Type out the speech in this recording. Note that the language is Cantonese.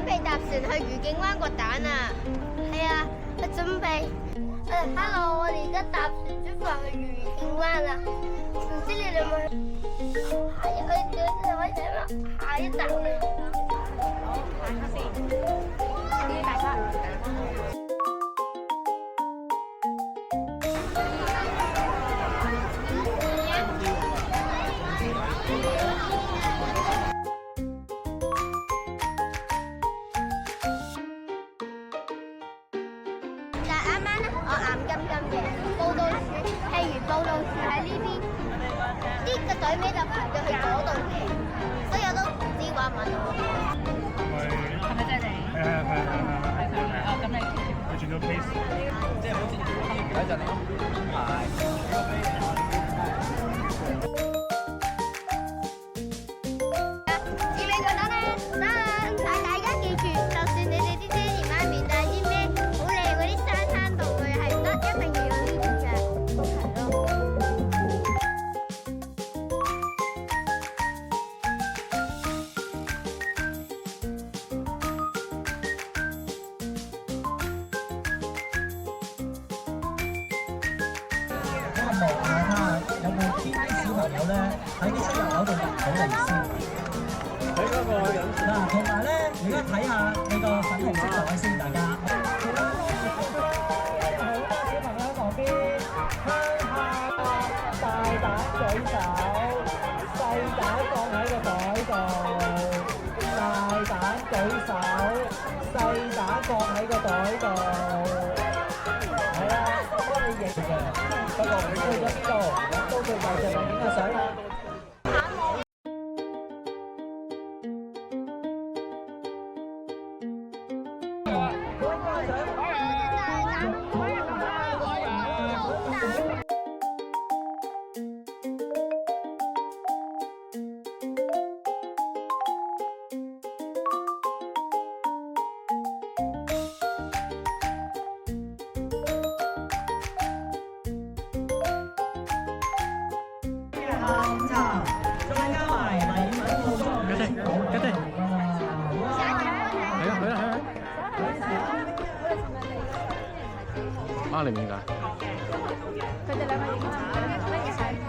備搭船去愉景灣掘蛋啊！係啊，我準備。Hello， 我哋而家搭船出發去愉景灣啦。唔知你哋有冇？係啊，你可以睇下下一站嘅。好，睇下先。啲大家。我眼金金嘅報道處，譬如報道處喺呢邊，呢個隊尾就排到去嗰度嘅，所以我都唔知話問我。係咪真係你？係。哦，咁你佢轉咗 case，即係好似有一陣自備個蛋啦，大家記住，就算你哋啲爹哋媽咪帶啲咩好靚嗰啲沙灘道具係唔得，一定要有呢啲嘅，係咯。望下睇下有冇邊啲小朋友咧喺啲出入口度入到嚟先。喺嗰個人嗱，同埋咧，而家睇下你個粉紅色袋先，大家。小朋友喺旁邊，向下大膽舉手，細膽放喺個袋度，大膽舉手，細膽放喺個袋度。係啊，幫你影嘅。不過唔知去咗邊度，到佢圍就嚟影下相啦。再加埋禮品套裝，吉地，係啊，啊，你唔點解？佢哋兩個影相，一齊。